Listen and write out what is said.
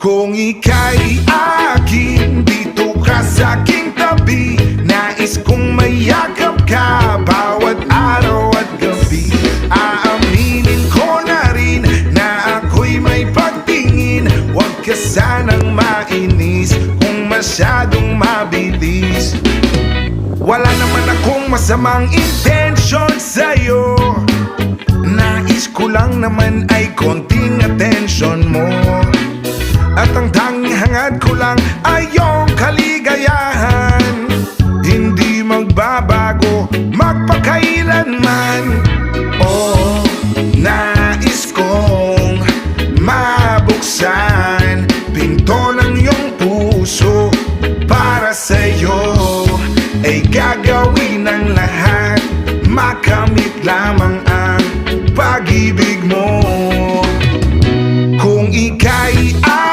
Kung ika'y akin, dito ka sa aking tabi. Nais kong mayakap ka bawat araw at gabi. Aaminin ko na rin na ako'y may pagtingin. Huwag ka sanang mainis kung masyadong mabilis. Wala naman akong masamang intensyon sa'yo. Nais ko lang naman ay konting atensyon mo. At ang tanging hangad ko lang ay